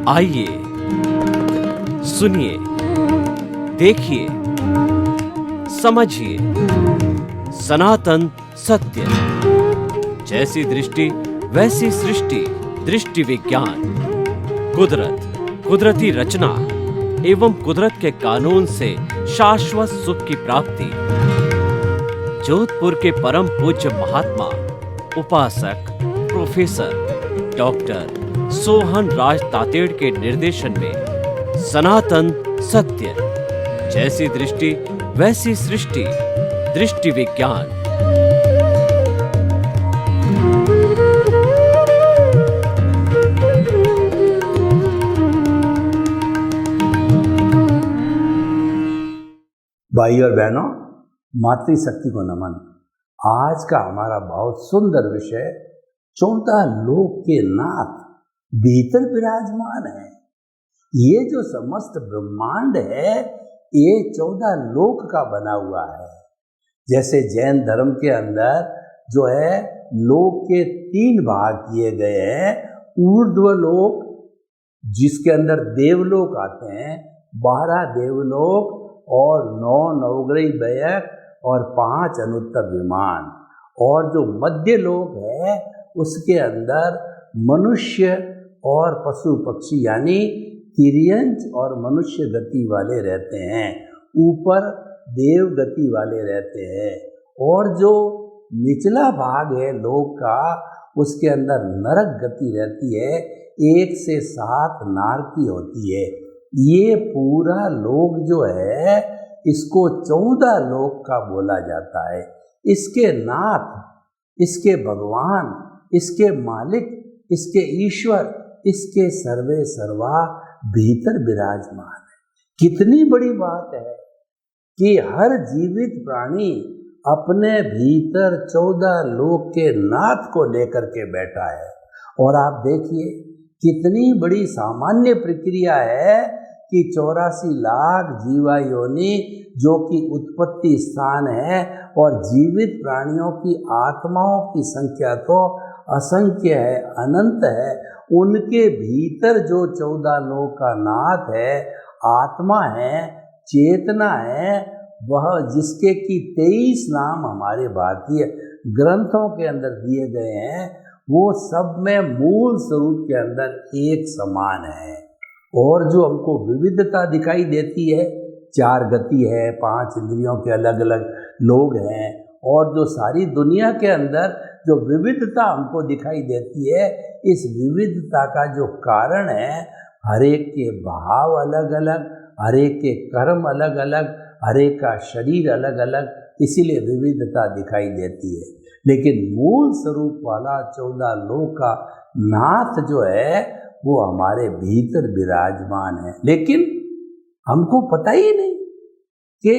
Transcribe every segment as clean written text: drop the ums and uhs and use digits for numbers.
आइए सुनिए, देखिए, समझिए सनातन सत्य। जैसी दृष्टि वैसी सृष्टि, दृष्टि विज्ञान। कुदरत, कुदरती रचना एवं कुदरत के कानून से शाश्वत सुख की प्राप्ति। जोधपुर के परम पूज्य महात्मा उपासक प्रोफेसर डॉक्टर सोहन राज तातेड़ के निर्देशन में सनातन सत्य। जैसी दृष्टि वैसी सृष्टि, दृष्टि विज्ञान। भाई और बहनों, मातृशक्ति को नमन। आज का हमारा बहुत सुंदर विषय 14 लोक के नाथ भीतर विराजमान है। ये जो समस्त ब्रह्मांड है, ये 14 लोक का बना हुआ है। जैसे जैन धर्म के अंदर जो है लोक के 3 भाग किए गए हैं। ऊर्ध्व लोक, जिसके अंदर देवलोक आते हैं, 12 देवलोक और 9 नवग्रही व्ययक और 5 अनुत्तर विमान। और जो मध्य लोक है, उसके अंदर मनुष्य और पशु पक्षी यानी तिर्यंच और मनुष्य गति वाले रहते हैं। ऊपर देव गति वाले रहते हैं। और जो निचला भाग है लोक का, उसके अंदर नरक गति रहती है। 1 से 7 नारकी होती है। ये पूरा लोक जो है, इसको 14 लोक का बोला जाता है। इसके नाथ, इसके भगवान, इसके मालिक, इसके ईश्वर, इसके सर्वे सर्वा भीतर विराजमान है। कितनी बड़ी बात है कि हर जीवित प्राणी अपने भीतर 14 लोक के नाथ को लेकर के बैठा है। और आप देखिए कितनी बड़ी सामान्य प्रक्रिया है कि 84 लाख जीवा योनि जो कि उत्पत्ति स्थान है, और जीवित प्राणियों की आत्माओं की संख्या तो असंख्य है, अनंत है। उनके भीतर जो 14 लोक का नाथ है, आत्मा है, चेतना है, वह जिसके कि 23 नाम हमारे भारतीय ग्रंथों के अंदर दिए गए हैं, वो सब में मूल स्वरूप के अंदर एक समान है। और जो हमको विविधता दिखाई देती है, 4 गति है, 5 इंद्रियों के अलग अलग लोग हैं, और जो सारी दुनिया के अंदर जो विविधता हमको दिखाई देती है, इस विविधता का जो कारण है, हर एक के भाव अलग अलग, हर एक के कर्म अलग अलग, हर एक का शरीर अलग अलग, इसीलिए विविधता दिखाई देती है। लेकिन मूल स्वरूप वाला 14 लोक का नाथ जो है, वो हमारे भीतर विराजमान है। लेकिन हमको पता ही नहीं कि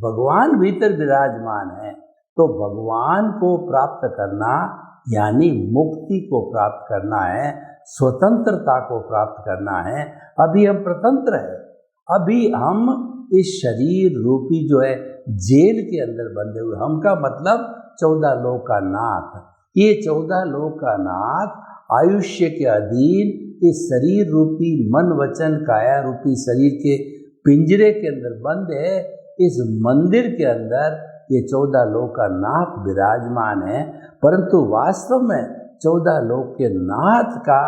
भगवान भीतर विराजमान है। तो भगवान को प्राप्त करना यानी मुक्ति को प्राप्त करना है, स्वतंत्रता को प्राप्त करना है। अभी हम प्रतंत्र हैं, अभी हम इस शरीर रूपी जो है जेल के अंदर बंधे हुए। हम का मतलब 14 लोक का नाथ। ये 14 लोक का नाथ आयुष्य के अधीन इस शरीर रूपी मन वचन काया रूपी शरीर के पिंजरे के अंदर बंद है। इस मंदिर के अंदर ये 14 लोक का नाथ विराजमान है। परंतु वास्तव में 14 लोक के नाथ का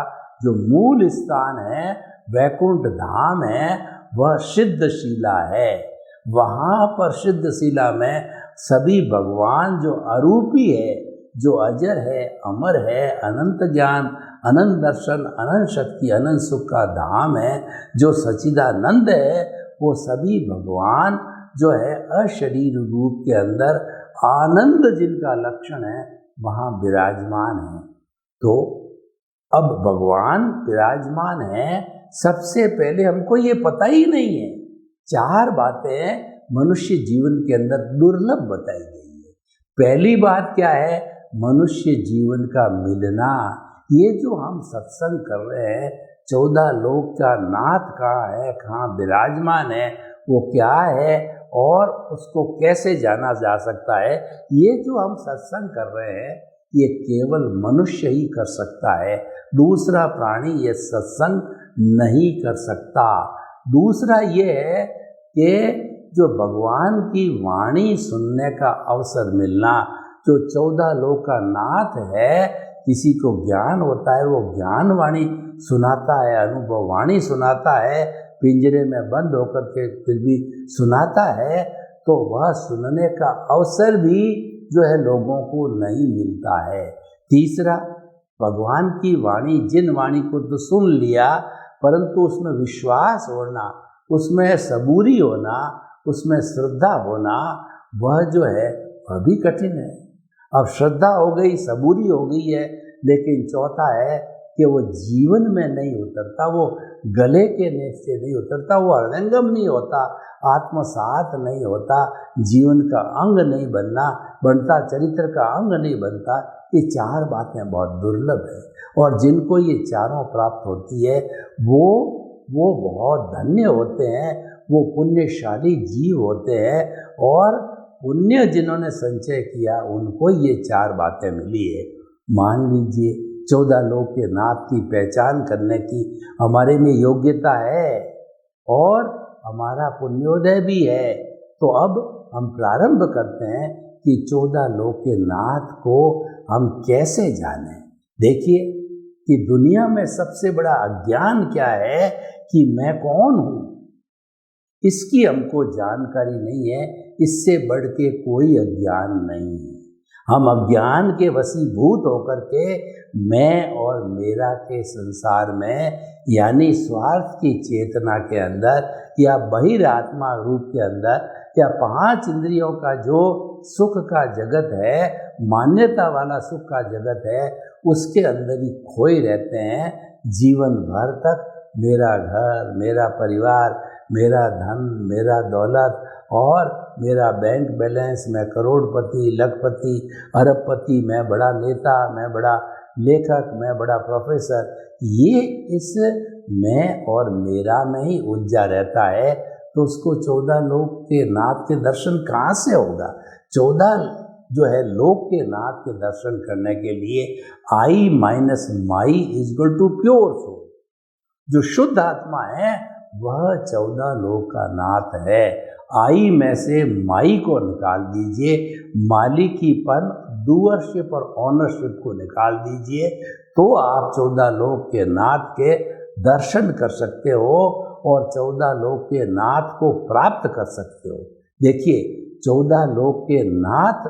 जो मूल स्थान है, वैकुंठ धाम है, वह सिद्धशिला है। वहाँ पर सिद्धशिला में सभी भगवान जो अरूपी है, जो अजर है, अमर है, अनंत ज्ञान, अनंत दर्शन, अनंत शक्ति, अनंत सुख का धाम है, जो सच्चिदानंद है, वो सभी भगवान जो है अशरीर रूप के अंदर आनंद जिनका लक्षण है, वहाँ विराजमान है। तो अब भगवान विराजमान है, सबसे पहले हमको ये पता ही नहीं है। 4 बातें मनुष्य जीवन के अंदर दुर्लभ बताई गई है। पहली बात क्या है? मनुष्य जीवन का मिलना। ये जो हम सत्संग कर रहे हैं, 14 लोक का नाथ कहाँ है, कहाँ विराजमान है, वो क्या है और उसको कैसे जाना जा सकता है, ये जो हम सत्संग कर रहे हैं, ये केवल मनुष्य ही कर सकता है। दूसरा प्राणी ये सत्संग नहीं कर सकता। दूसरा ये है कि जो भगवान की वाणी सुनने का अवसर मिलना, जो 14 लोक का नाथ है, किसी को ज्ञान होता है वो ज्ञान वाणी सुनाता है, अनुभव वाणी सुनाता है, पिंजरे में बंद होकर के फिर भी सुनाता है, तो वह सुनने का अवसर भी जो है लोगों को नहीं मिलता है। तीसरा, भगवान की वाणी, जिन वाणी को तो सुन लिया परंतु उसमें विश्वास होना, उसमें सबूरी होना, उसमें श्रद्धा होना, वह जो है वह भी कठिन है। अब श्रद्धा हो गई, सबूरी हो गई है, लेकिन चौथा है कि वो जीवन में नहीं उतरता, वो गले के नीचे नहीं उतरता, वो हृदयंगम नहीं होता, आत्मसात नहीं होता, जीवन का अंग नहीं बनता, चरित्र का अंग नहीं बनता। ये चार बातें बहुत दुर्लभ है, और जिनको ये चारों प्राप्त होती है वो बहुत धन्य होते हैं, वो पुण्यशाली जीव होते हैं, और पुण्य जिन्होंने संचय किया उनको ये चार बातें मिली है। मान लीजिए 14 लोक के नाथ की पहचान करने की हमारे में योग्यता है और हमारा पुण्योदय भी है, तो अब हम प्रारंभ करते हैं कि 14 लोक के नाथ को हम कैसे जानें। देखिए कि दुनिया में सबसे बड़ा अज्ञान क्या है कि मैं कौन हूँ, इसकी हमको जानकारी नहीं है। इससे बढ़ के कोई अज्ञान नहीं है। हम अज्ञान के वशीभूत होकर के मैं और मेरा के संसार में, यानी स्वार्थ की चेतना के अंदर या बहिरात्मा रूप के अंदर या 5 इंद्रियों का जो सुख का जगत है, मान्यता वाला सुख का जगत है, उसके अंदर ही खोए रहते हैं जीवन भर तक। मेरा घर, मेरा परिवार, मेरा धन, मेरा दौलत और मेरा बैंक बैलेंस, मैं करोड़पति, लखपति, अरबपति, मैं बड़ा नेता, मैं बड़ा लेखक, मैं बड़ा प्रोफेसर, ये इस मैं और मेरा में ही उलझा रहता है। तो उसको 14 लोक के नाथ के दर्शन कहाँ से होगा? 14 जो है लोक के नाथ के दर्शन करने के लिए I minus my is equal to pure soul, जो शुद्ध आत्मा है वह 14 लोक का नाथ है। आई में से माई को निकाल दीजिए, मालिकीपन, डूअरशिप और ऑनरशिप को निकाल दीजिए, तो आप 14 लोक के नाथ के दर्शन कर सकते हो और 14 लोक के नाथ को प्राप्त कर सकते हो। देखिए 14 लोक के नाथ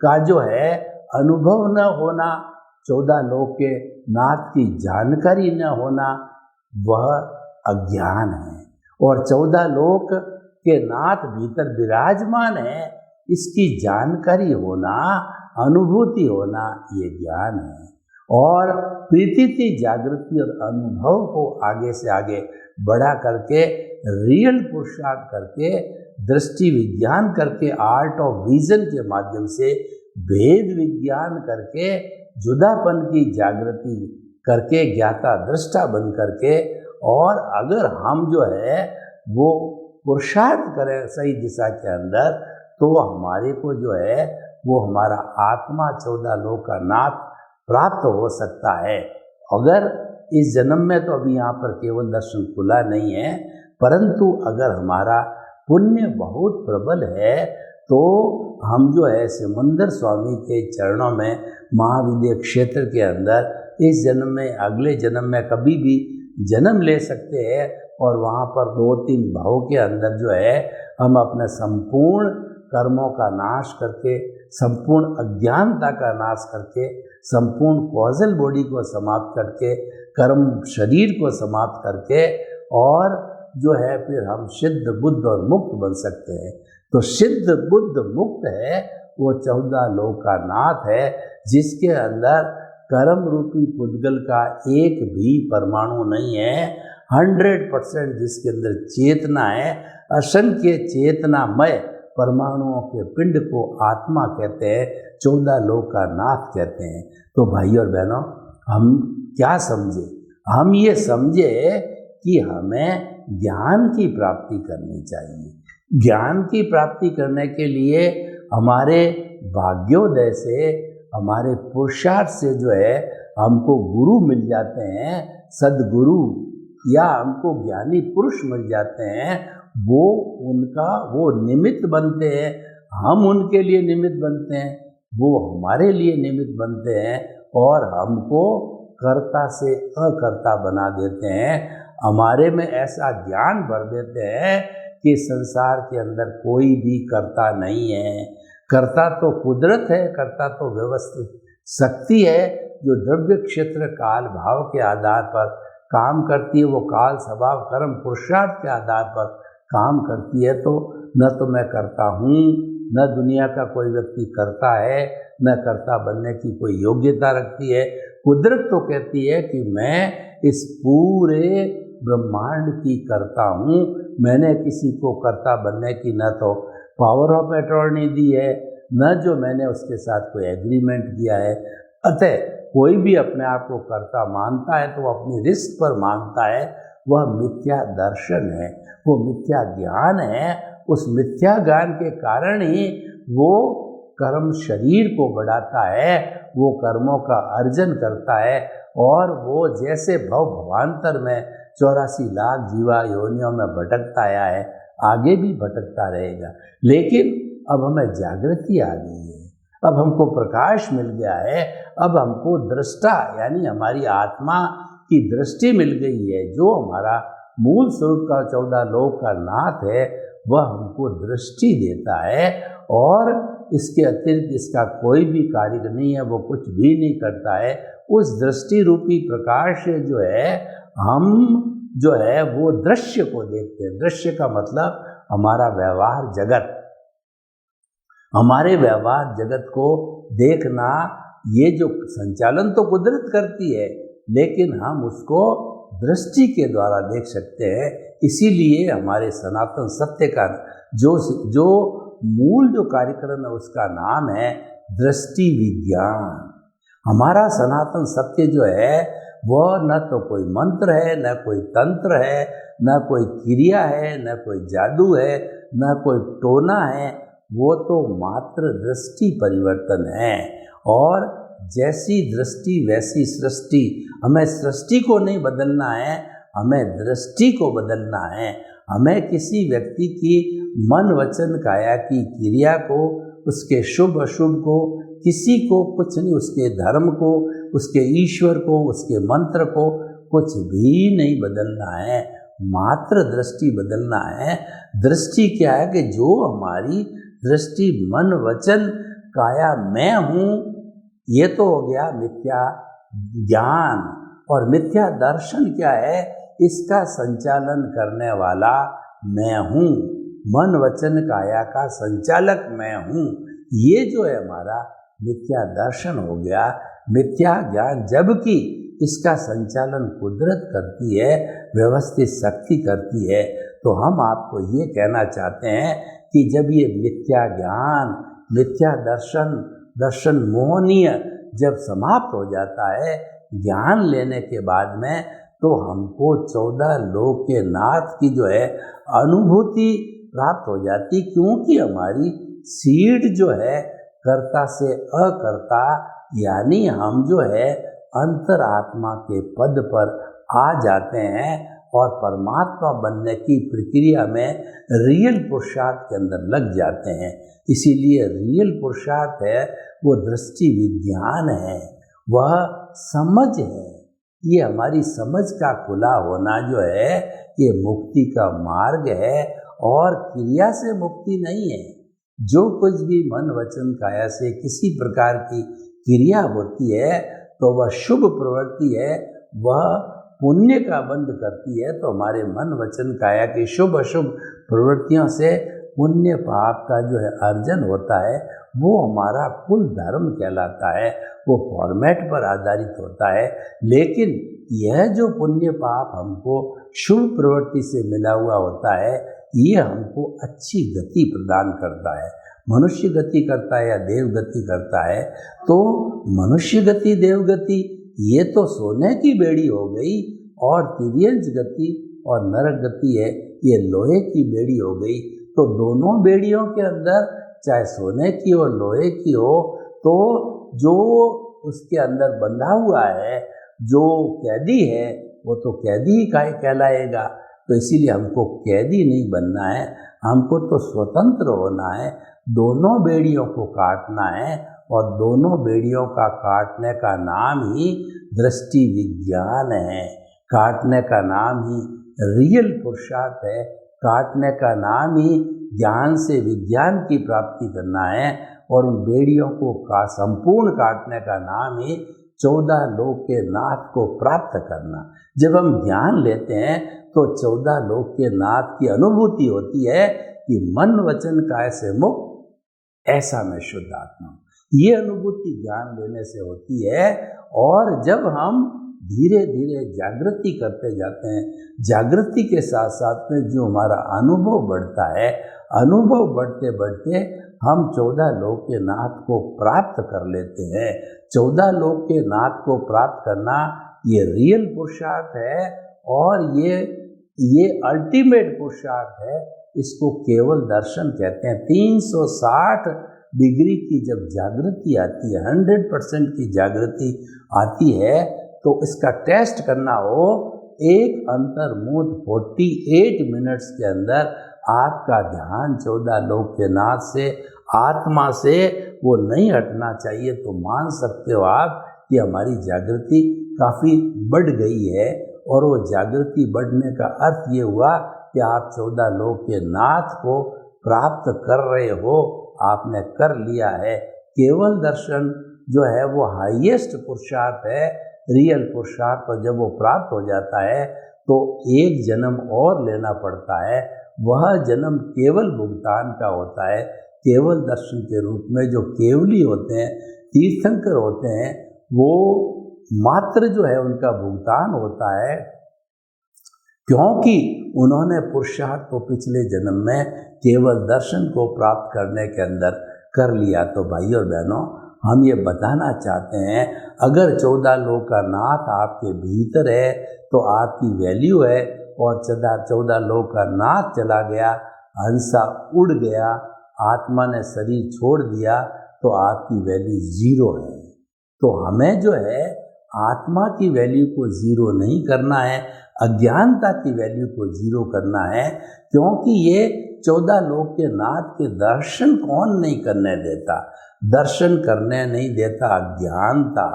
का जो है अनुभव न होना, 14 लोक के नाथ की जानकारी न होना, वह अज्ञान है। और 14 लोक के नाथ भीतर विराजमान है, इसकी जानकारी होना, अनुभूति होना, ये ज्ञान है। और प्रीति, जागृति और अनुभव को आगे से आगे बढ़ा करके, रियल पुरुषार्थ करके, दृष्टि विज्ञान करके, आर्ट ऑफ विजन के माध्यम से भेद विज्ञान करके, जुदापन की जागृति करके, ज्ञाता दृष्टा बन करके, और अगर हम जो है वो पुरुषार्थ करें सही दिशा के अंदर, तो हमारे को जो है वो हमारा आत्मा 14 लोक का नाथ प्राप्त हो सकता है। अगर इस जन्म में तो अभी यहाँ पर केवल दर्शन खुला नहीं है, परंतु अगर हमारा पुण्य बहुत प्रबल है तो हम जो है सिमंदर स्वामी के चरणों में, महाविद्य क्षेत्र के अंदर इस जन्म में, अगले जन्म में कभी भी जन्म ले सकते हैं, और वहाँ पर 2-3 भाव के अंदर जो है हम अपने संपूर्ण कर्मों का नाश करके, संपूर्ण अज्ञानता का नाश करके, संपूर्ण कॉजल बॉडी को समाप्त करके, कर्म शरीर को समाप्त करके, और जो है फिर हम सिद्ध बुद्ध और मुक्त बन सकते हैं। तो सिद्ध बुद्ध मुक्त है वो 14 लोक का नाथ है, जिसके अंदर कर्म रूपी पुद्गल का एक भी परमाणु नहीं है। 100% जिसके अंदर चेतना है, असंख्य चेतनामय परमाणुओं के पिंड को आत्मा कहते हैं, 14 लोक का नाथ कहते हैं। तो भाई और बहनों, हम क्या समझे? हम ये समझे कि हमें ज्ञान की प्राप्ति करनी चाहिए। ज्ञान की प्राप्ति करने के लिए हमारे भाग्योदय से, हमारे पुरुषार्थ से जो है हमको गुरु मिल जाते हैं, सद्गुरु या हमको ज्ञानी पुरुष मिल जाते हैं, वो उनका वो निमित्त बनते हैं, हम उनके लिए निमित्त बनते हैं, वो हमारे लिए निमित्त बनते हैं और हमको कर्ता से अकर्ता बना देते हैं। हमारे में ऐसा ज्ञान भर देते हैं कि संसार के अंदर कोई भी कर्ता नहीं है। कर्ता तो कुदरत है, कर्ता तो व्यवस्थित शक्ति है जो द्रव्य क्षेत्र काल भाव के आधार पर काम करती है। वो काल स्वभाव कर्म पुरुषार्थ के आधार पर काम करती है। तो न तो मैं करता हूँ, न दुनिया का कोई व्यक्ति करता है, न कर्ता बनने की कोई योग्यता रखती है। कुदरत तो कहती है कि मैं इस पूरे ब्रह्मांड की करता हूँ। मैंने किसी को कर्ता बनने की न तो पावर ऑफ अटॉर्नी दी है, न जो मैंने उसके साथ कोई एग्रीमेंट किया है। अतः कोई भी अपने आप को कर्ता मानता है तो वो अपनी रिस्क पर मानता है। वह मिथ्या दर्शन है, वो मिथ्या ज्ञान है। उस मिथ्या ज्ञान के कारण ही वो कर्म शरीर को बढ़ाता है, वो कर्मों का अर्जन करता है और वो जैसे भव भवांतर में 84 लाख जीवा योनियों में भटकता आया है, आगे भी भटकता रहेगा। लेकिन अब हमें जागृति आ गई है, अब हमको प्रकाश मिल गया है, अब हमको दृष्टा यानी हमारी आत्मा की दृष्टि मिल गई है। जो हमारा मूल स्वरूप का 14 लोक का नाथ है वह हमको दृष्टि देता है और इसके अतिरिक्त इसका कोई भी कार्य नहीं है, वो कुछ भी नहीं करता है। उस दृष्टि रूपी प्रकाश से जो है हम जो है वो दृश्य को देखते हैं। दृश्य का मतलब हमारा व्यवहार जगत, हमारे व्यवहार जगत को देखना, ये जो संचालन तो कुदरत करती है लेकिन हम उसको दृष्टि के द्वारा देख सकते हैं। इसीलिए हमारे सनातन सत्य का जो मूल जो कार्यक्रम है उसका नाम है दृष्टि विज्ञान। हमारा सनातन सत्य जो है वह न तो कोई मंत्र है, न कोई तंत्र है, न कोई क्रिया है, न कोई जादू है, न कोई टोना है। वो तो मात्र दृष्टि परिवर्तन है और जैसी दृष्टि वैसी सृष्टि। हमें सृष्टि को नहीं बदलना है, हमें दृष्टि को बदलना है। हमें किसी व्यक्ति की मन वचन काया की क्रिया को, उसके शुभ अशुभ को, किसी को कुछ नहीं, उसके धर्म को, उसके ईश्वर को, उसके मंत्र को कुछ भी नहीं बदलना है, मात्र दृष्टि बदलना है। दृष्टि क्या है कि जो हमारी दृष्टि मन वचन काया मैं हूँ, ये तो हो गया मिथ्या ज्ञान। और मिथ्या दर्शन क्या है? इसका संचालन करने वाला मैं हूँ, मन वचन काया का संचालक मैं हूँ। ये जो है हमारा मिथ्या दर्शन हो गया, मिथ्या ज्ञान। जबकि इसका संचालन कुदरत करती है, व्यवस्थित शक्ति करती है। तो हम आपको ये कहना चाहते हैं कि जब ये मिथ्या ज्ञान, मिथ्या दर्शन मोहनीय जब समाप्त हो जाता है ज्ञान लेने के बाद में, तो हमको 14 लोक के नाथ की जो है अनुभूति प्राप्त हो जाती। क्योंकि हमारी सीढ़ जो है कर्ता से अकर्ता, यानी हम जो है अंतरात्मा के पद पर आ जाते हैं और परमात्मा बनने की प्रक्रिया में रियल पुरुषार्थ के अंदर लग जाते हैं। इसीलिए रियल पुरुषार्थ है वो दृष्टि विज्ञान है, वह समझ है। ये हमारी समझ का खुला होना जो है ये मुक्ति का मार्ग है और क्रिया से मुक्ति नहीं है। जो कुछ भी मन वचन काया से किसी प्रकार की क्रिया होती है तो वह शुभ प्रवृत्ति है, वह पुण्य का बंध करती है। तो हमारे मन वचन काया की शुभ अशुभ प्रवृत्तियों से पुण्य पाप का जो है अर्जन होता है, वो हमारा कुल धर्म कहलाता है, वो फॉर्मेट पर आधारित होता है। लेकिन यह जो पुण्य पाप हमको शुभ प्रवृत्ति से मिला हुआ होता है, ये हमको अच्छी गति प्रदान करता है। मनुष्य गति करता है या देव गति करता है, तो मनुष्य गति देव गति ये तो सोने की बेड़ी हो गई, और तिर्यंच गति और नरक गति है ये लोहे की बेड़ी हो गई। तो दोनों बेड़ियों के अंदर चाहे सोने की हो लोहे की हो, तो जो उसके अंदर बंधा हुआ है, जो कैदी है, वो तो कैदी ही कहलाएगा। तो इसीलिए हमको कैदी नहीं बनना है, हमको तो स्वतंत्र होना है। दोनों बेड़ियों को काटना है और दोनों बेड़ियों का काटने का नाम ही दृष्टि विज्ञान है, काटने का नाम ही रियल पुरुषार्थ है, काटने का नाम ही ज्ञान से विज्ञान की प्राप्ति करना है। और उन बेड़ियों को संपूर्ण काटने का नाम ही 14 लोक के नाथ को प्राप्त करना। जब हम ज्ञान लेते हैं तो 14 लोक के नाथ की अनुभूति होती है कि मन वचन काय से मुक्त, ऐसा मैं शुद्ध आत्मा हूँ। ये अनुभूति ज्ञान लेने से होती है। और जब हम धीरे धीरे जागृति करते जाते हैं, जागृति के साथ साथ में जो हमारा अनुभव बढ़ता है, अनुभव बढ़ते बढ़ते हम 14 लोक के नाथ को प्राप्त कर लेते हैं। 14 लोक के नाथ को प्राप्त करना ये रियल पुरुषार्थ है और ये अल्टीमेट पुरुषार्थ है। इसको केवल दर्शन कहते हैं। 360 डिग्री की जब जागृति आती है, 100% की जागृति आती है, तो इसका टेस्ट करना हो, एक अंतर्मुख 48 मिनट्स के अंदर आपका ध्यान 14 लोक के नाथ से, आत्मा से वो नहीं हटना चाहिए। तो मान सकते हो आप कि हमारी जागृति काफ़ी बढ़ गई है। और वो जागृति बढ़ने का अर्थ ये हुआ कि आप 14 लोक के नाथ को प्राप्त कर रहे हो, आपने कर लिया है। केवल दर्शन जो है वो हाईएस्ट पुरुषार्थ है, रियल पुरुषार्थ। और जब वो प्राप्त हो जाता है तो एक जन्म और लेना पड़ता है। वह जन्म केवल भुगतान का होता है। केवल दर्शन के रूप में जो केवली होते हैं, तीर्थंकर होते हैं, वो मात्र जो है उनका भुगतान होता है, क्योंकि उन्होंने पुरुषार्थ को पिछले जन्म में केवल दर्शन को प्राप्त करने के अंदर कर लिया। तो भाई और बहनों, हम ये बताना चाहते हैं, अगर 14 लोक का नाथ आपके भीतर है तो आपकी वैल्यू है। और 14 लोक का नाथ चला गया, हंसा उड़ गया, आत्मा ने शरीर छोड़ दिया, तो आपकी वैल्यू जीरो है। तो हमें जो है आत्मा की वैल्यू को जीरो नहीं करना है, अज्ञानता की वैल्यू को जीरो करना है। क्योंकि ये 14 लोक के नाथ के दर्शन कौन नहीं करने देता? दर्शन करने नहीं देता अज्ञानता।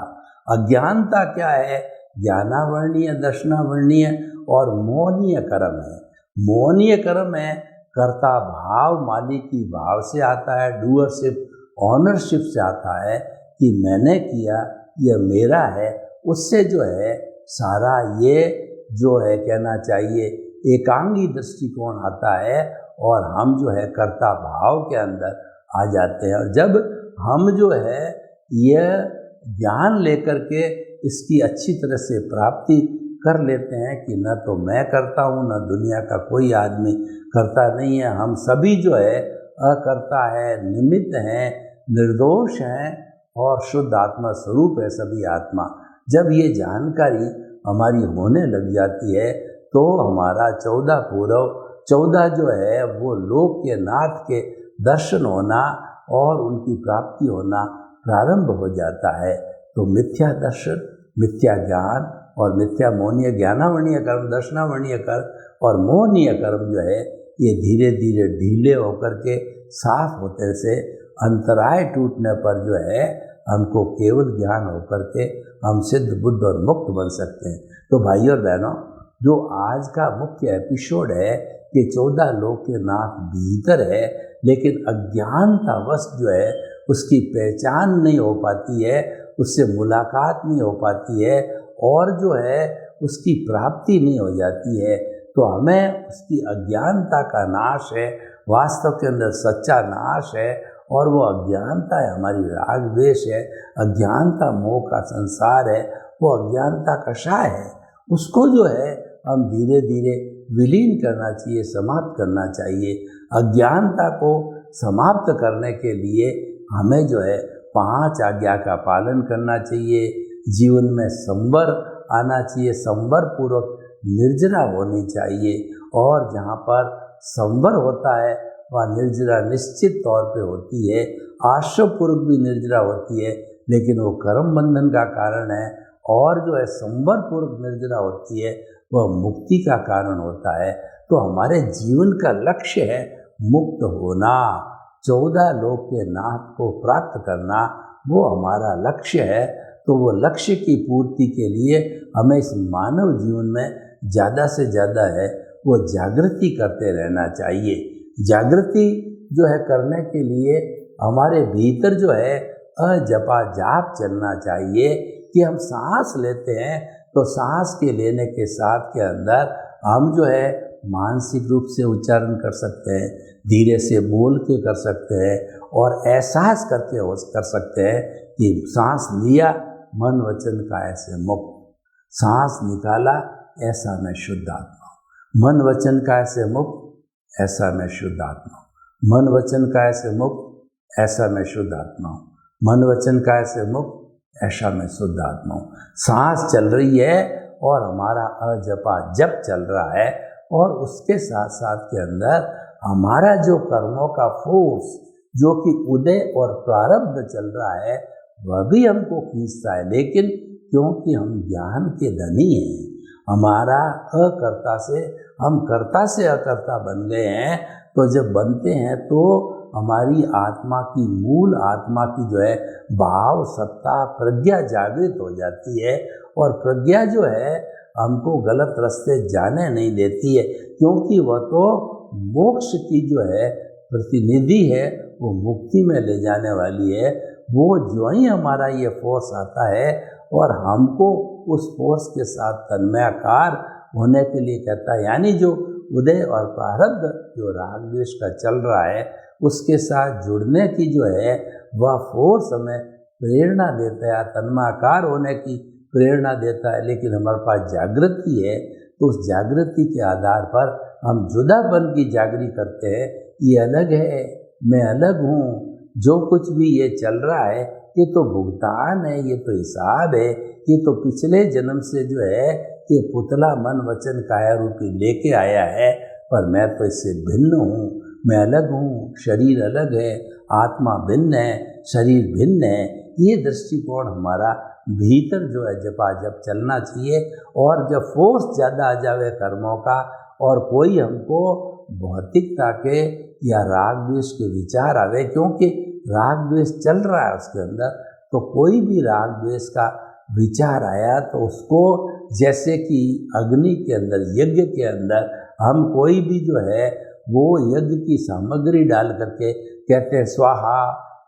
अज्ञानता क्या है? ज्ञानावर्णीय, दर्शनावर्णीय और मोहनीय कर्म है। मोहनीय कर्म है, कर्ता भाव मालिकी भाव से आता है, डूअरशिप, ऑनरशिप से आता है कि मैंने किया, यह मेरा है। उससे जो है सारा ये जो है कहना चाहिए एकांगी दृष्टिकोण आता है और हम जो है कर्ता भाव के अंदर आ जाते हैं। और जब हम जो है यह ज्ञान लेकर के इसकी अच्छी तरह से प्राप्ति कर लेते हैं कि न तो मैं करता हूँ, न दुनिया का कोई आदमी करता नहीं है, हम सभी जो है अकर्ता है, निमित्त हैं, निर्दोष हैं और शुद्ध आत्मा स्वरूप है सभी आत्मा। जब ये जानकारी हमारी होने लग जाती है तो हमारा 14 पूर्व 14 जो है वो लोक के नाथ के दर्शन होना और उनकी प्राप्ति होना प्रारंभ हो जाता है। तो मिथ्या दर्शन, मिथ्या ज्ञान और मिथ्या मोहनीय, ज्ञानावर्णीय कर्म, दर्शनावर्णीय कर्म और मोहनीय कर्म जो है ये धीरे धीरे ढीले होकर के साफ होते से अंतराय टूटने पर जो है हमको केवल ज्ञान होकर के हम सिद्ध, बुद्ध और मुक्त बन सकते हैं। तो भाई और बहनों, जो आज का मुख्य एपिसोड है कि 14 लोक के नाथ भीतर है, लेकिन अज्ञानतावश जो है उसकी पहचान नहीं हो पाती है, उससे मुलाकात नहीं हो पाती है और जो है उसकी प्राप्ति नहीं हो जाती है। तो हमें उसकी अज्ञानता का नाश है, वास्तव के अंदर सच्चा नाश है। और वो अज्ञानता है हमारी राग द्वेष है, अज्ञानता मोह का संसार है, वो अज्ञानता कषाय है। उसको जो है हम धीरे धीरे विलीन करना चाहिए, समाप्त करना चाहिए। अज्ञानता को समाप्त करने के लिए हमें जो है 5 आज्ञा का पालन करना चाहिए। जीवन में संवर आना चाहिए, संवर पूर्वक निर्जरा होनी चाहिए। और जहाँ पर संवर होता है वहाँ निर्जरा निश्चित तौर पे होती है, आश्रमपूर्वक भी निर्जरा होती है, लेकिन वो कर्म बंधन का कारण है और जो है संवर पूर्वक निर्जरा होती है वह मुक्ति का कारण होता है। तो हमारे जीवन का लक्ष्य है मुक्त होना, 14 लोक के नाथ को प्राप्त करना, वो हमारा लक्ष्य है। तो वो लक्ष्य की पूर्ति के लिए हमें इस मानव जीवन में ज़्यादा से ज़्यादा है वो जागृति करते रहना चाहिए। जागृति जो है करने के लिए हमारे भीतर जो है अजपा जाप चलना चाहिए कि हम सांस लेते हैं तो सांस के लेने के साथ के अंदर हम जो है मानसिक रूप से उच्चारण कर सकते हैं, धीरे से बोल के कर सकते हैं और एहसास करके कर सकते हैं कि सांस लिया मन वचन काया से मुक्त, सांस निकाला ऐसा मैं शुद्ध आत्मा हूँ, मन वचन काया से मुक्त ऐसा मैं शुद्ध आत्मा हूँ, मन वचन काया से मुक्त ऐसा मैं शुद्ध आत्मा हूँ, मन वचन काया से मुक्त ऐसा मैं शुद्ध आत्मा हूँ। सांस चल रही है और हमारा अजपा जप चल रहा है और उसके साथ साथ के अंदर हमारा जो कर्मों का फोर्स जो कि उदय और प्रारब्ध चल रहा है वह भी हमको खींचता है। लेकिन क्योंकि हम ज्ञान के धनी हैं, हमारा अकर्ता से हम कर्ता से अकर्ता बन गए हैं, तो जब बनते हैं तो हमारी आत्मा की मूल आत्मा की जो है भाव सत्ता प्रज्ञा जागृत हो जाती है और प्रज्ञा जो है हमको गलत रास्ते जाने नहीं देती है, क्योंकि वह तो मोक्ष की जो है प्रतिनिधि है, वो मुक्ति में ले जाने वाली है। वो जो ही हमारा ये फोर्स आता है और हमको उस फोर्स के साथ तन्मयाकार होने के लिए कहता है, यानी जो उदय और प्रारब्ध जो राग द्वेष का चल रहा है उसके साथ जुड़ने की जो है वह फोर्स हमें प्रेरणा देता है, तन्मयाकार होने की प्रेरणा देता है। लेकिन हमारे पास जागृति है तो उस जागृति के आधार पर हम जुदापन की जागृति करते हैं, ये अलग है, मैं अलग हूँ, जो कुछ भी ये चल रहा है ये तो भुगतान है, ये तो हिसाब है, ये तो पिछले जन्म से जो है ये पुतला मन वचन काया रूपी लेके आया है, पर मैं तो इससे भिन्न हूँ, मैं अलग हूँ, शरीर अलग है, आत्मा भिन्न है, शरीर भिन्न है। ये दृष्टिकोण हमारा भीतर जो है जपाजप चलना चाहिए। और जब फोर्स ज़्यादा आ जावे कर्मों का और कोई हमको भौतिकता के या राग द्वेष के विचार आवे, क्योंकि राग द्वेष चल रहा है उसके अंदर, तो कोई भी राग द्वेष का विचार आया तो उसको जैसे कि अग्नि के अंदर, यज्ञ के अंदर हम कोई भी जो है वो यज्ञ की सामग्री डाल करके कहते हैं स्वाहा,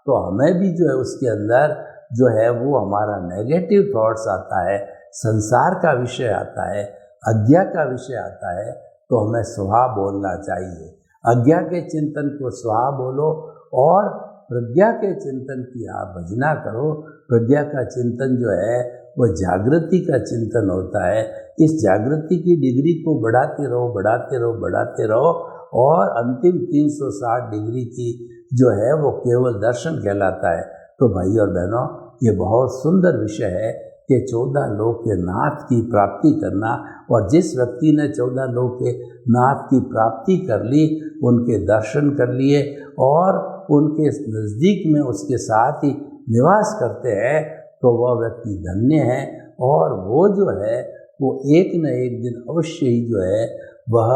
तो हमें भी जो है उसके अंदर जो है वो हमारा नेगेटिव थॉट्स आता है, संसार का विषय आता है, अज्ञा का विषय आता है, तो हमें स्वाहा बोलना चाहिए। अज्ञा के चिंतन को स्वाहा बोलो और प्रज्ञा के चिंतन की आप भजना करो। प्रज्ञा का चिंतन जो है वो जागृति का चिंतन होता है। इस जागृति की डिग्री को बढ़ाते रहो, बढ़ाते रहो, बढ़ाते रहो और अंतिम 360 डिग्री की जो है वो केवल दर्शन कहलाता है। तो भाई और बहनों, ये बहुत सुंदर विषय है कि 14 लोक के नाथ की प्राप्ति करना, और जिस व्यक्ति ने 14 लोक के नाथ की प्राप्ति कर ली, उनके दर्शन कर लिए और उनके नज़दीक में उसके साथ ही निवास करते हैं, तो वह व्यक्ति धन्य है। और वो जो है वो एक न एक दिन अवश्य ही जो है वह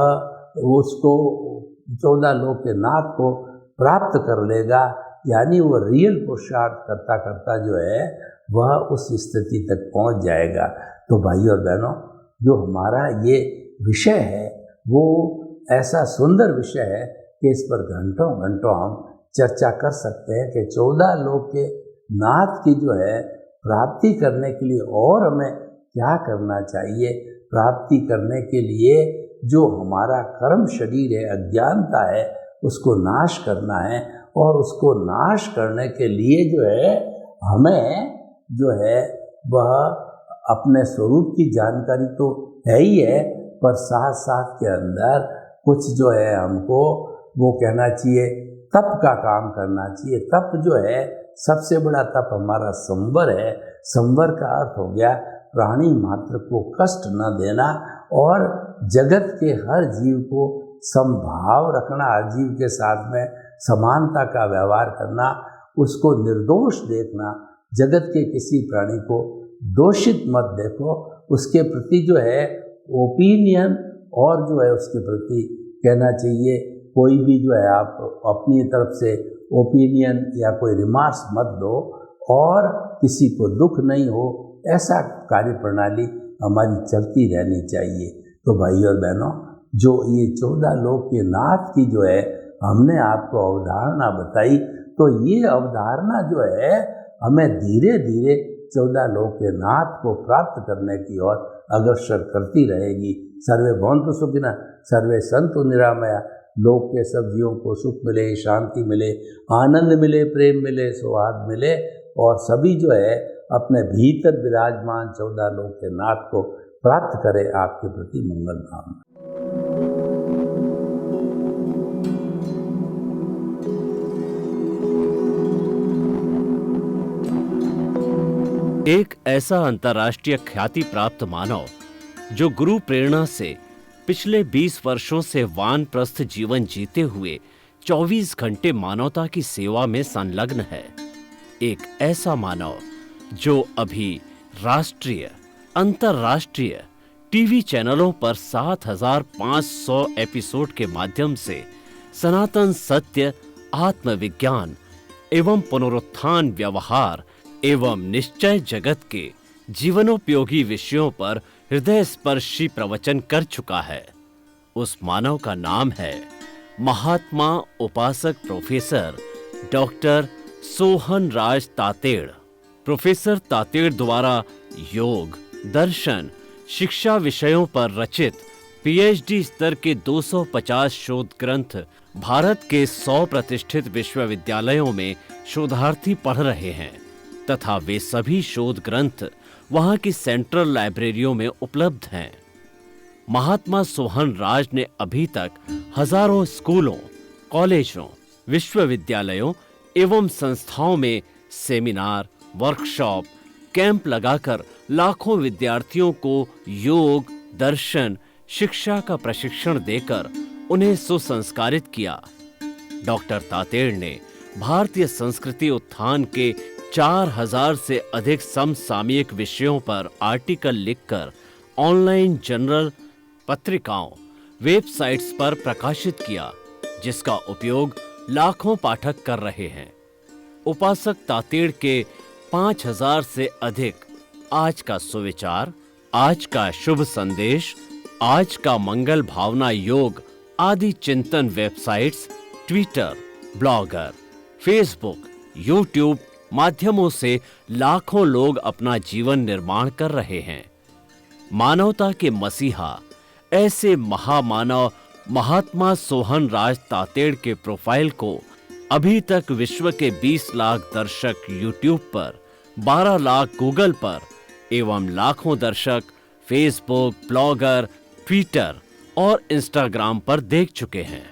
उसको 14 लोक के नाथ को प्राप्त कर लेगा, यानी वो रियल पुरुषार्थ करता करता जो है वह उस स्थिति तक पहुंच जाएगा। तो भाई और बहनों, जो हमारा ये विषय है वो ऐसा सुंदर विषय है कि इस पर घंटों घंटों हम चर्चा कर सकते हैं कि 14 लोक के नाथ की जो है प्राप्ति करने के लिए और हमें क्या करना चाहिए। प्राप्ति करने के लिए जो हमारा कर्म शरीर है, अज्ञानता है, उसको नाश करना है, और उसको नाश करने के लिए जो है हमें जो है वह अपने स्वरूप की जानकारी तो है ही है, पर साथ साथ के अंदर कुछ जो है हमको वो कहना चाहिए, तप का काम करना चाहिए। तप जो है सबसे बड़ा तप हमारा संवर है। संवर का अर्थ हो गया प्राणी मात्र को कष्ट न देना और जगत के हर जीव को समभाव रखना, हर जीव के साथ में समानता का व्यवहार करना, उसको निर्दोष देखना, जगत के किसी प्राणी को दोषित मत देखो, उसके प्रति जो है ओपिनियन और जो है उसके प्रति कहना चाहिए कोई भी जो है आप अपनी तरफ से ओपिनियन या कोई रिमार्क्स मत दो और किसी को दुख नहीं हो, ऐसा कार्य प्रणाली हमारी चलती रहनी चाहिए। तो भाई और बहनों, जो ये 14 लोक के नाथ की जो है हमने आपको अवधारणा बताई, तो ये अवधारणा जो है हमें धीरे धीरे 14 लोक के नाथ को प्राप्त करने की ओर अग्रसर करती रहेगी। सर्वे भवन्तु सुखिनः, सर्वे सन्तु निरामया। लोक के सब जीवों को सुख मिले, शांति मिले, आनंद मिले, प्रेम मिले, सौहार्द मिले और सभी जो है अपने भीतर विराजमान 14 लोक के नाथ को प्राप्त करें। आपके प्रति मंगल कामना। एक ऐसा अंतर्राष्ट्रीय ख्याति प्राप्त मानव जो गुरु प्रेरणा से पिछले 20 वर्षों से वानप्रस्थ जीवन जीते हुए 24 घंटे मानवता की सेवा में संलग्न है। एक ऐसा मानव जो अभी राष्ट्रीय, अंतर्राष्ट्रीय टीवी चैनलों पर 7,500 एपिसोड के माध्यम से सनातन सत्य, आत्मविज्ञान एवं पुनरुत्थान, व्यवहार एवं निश्चय जगत के जीवनोपयोगी विषयों पर हृदय स्पर्शी प्रवचन कर चुका है। उस मानव का नाम है महात्मा उपासक प्रोफेसर डॉक्टर सोहन राज तातेड़। प्रोफेसर तातेड़ द्वारा योग, दर्शन, शिक्षा विषयों पर रचित पीएचडी स्तर के 250 शोध ग्रंथ भारत के 100 प्रतिष्ठित विश्वविद्यालयों में शोधार्थी पढ़ रहे हैं तथा वे सभी शोध ग्रंथ वहां की सेंट्रल लाइब्रेरियों में उपलब्ध हैं। महात्मा सोहन राज ने अभी तक हजारों स्कूलों, कॉलेजों, विश्वविद्यालयों एवं संस्थाओं में सेमिनार, वर्कशॉप, कैंप लगाकर लाखों विद्यार्थियों को योग, दर्शन, शिक्षा का प्रशिक्षण देकर उन्हें सुसंस्कारित किया। डॉक्टर तातेड़ ने भारतीय संस्कृति उत्थान के 4000 से अधिक समसामयिक विषयों पर आर्टिकल लिखकर ऑनलाइन जर्नल, पत्रिकाओं, वेबसाइट्स पर प्रकाशित किया, जिसका उपयोग लाखों पाठक कर रहे हैं। उपासक तातेड़ के 5000 से अधिक आज का सुविचार, आज का शुभ संदेश, आज का मंगल भावना योग आदि चिंतन websites, Twitter, blogger, Facebook, YouTube माध्यमों से लाखों लोग अपना जीवन निर्माण कर रहे हैं। मानवता के मसीहा ऐसे महामानव महात्मा सोहन राज तातेड़ के प्रोफाइल को अभी तक विश्व के 20 लाख दर्शक यूट्यूब पर, 12 लाख गूगल पर एवं लाखों दर्शक फेसबुक, ब्लॉगर, ट्विटर और इंस्टाग्राम पर देख चुके हैं।